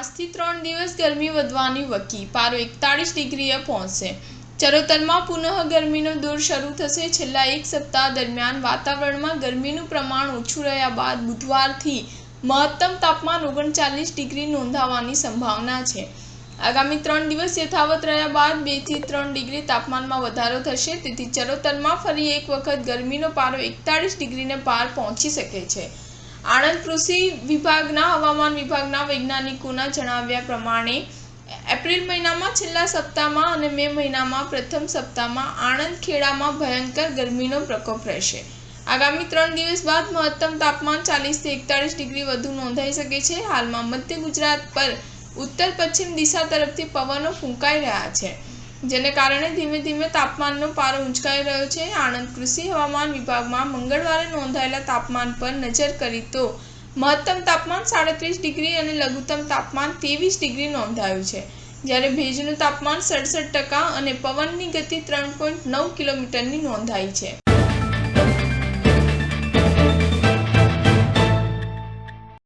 આજથી 3 દિવસ ગરમી વધવાની વકી, પારો 41 ડિગ્રીએ પહોંચશે। ચરોતરમાં પુનઃ ગરમીનો દોર શરૂ થશે। છેલ્લા એક સપ્તાહ દરમિયાન વાતાવરણમાં ગરમીનું પ્રમાણ ઓછું રહ્યા બાદ બુધવારથી મહત્તમ તાપમાન 39 ડિગ્રી નોંધાવાની સંભાવના છે। આગામી 3 દિવસ યથાવત રહ્યા બાદ 2 થી 3 ડિગ્રી તાપમાનમાં વધારો થશે। તેથી ચરોતરમાં ફરી એક વખત ગરમીનો પારો 41 ડિગ્રીને પાર પહોંચી શકે છે। આણંદ કૃષિ વિભાગના હવામાન વિભાગના વૈજ્ઞાનિકોના જણાવ્યા પ્રમાણે એપ્રિલ મહિનામાં છેલ્લા સપ્તાહમાં અને મે મહિનામાં પ્રથમ સપ્તાહમાં આણંદ ખેડામાં ભયંકર ગરમીનો પ્રકોપ રહેશે। આગામી 3 દિવસ બાદ મહત્તમ તાપમાન 40 થી 41 ડિગ્રી વધુ નોંધાઈ શકે છે। હાલમાં મધ્ય ગુજરાત પર ઉત્તર પશ્ચિમ દિશા તરફથી પવનો ફૂંકાઈ રહ્યા છે, જેને કારણે ધીમે ધીમે તાપમાનનો પારો ઊંચકાઈ રહ્યો છે। આણંદ કૃષિ હવામાન વિભાગમાં મંગળવારે નોંધાયેલા તાપમાન પર નજર કરી તો મહત્તમ તાપમાન 37 ડિગ્રી અને લઘુત્તમ તાપમાન 23 ડિગ્રી નોંધાયું છે, જ્યારે ભેજનું તાપમાન 67% અને પવનની ગતિ 3.9 કિલોમીટરની નોંધાઈ છે।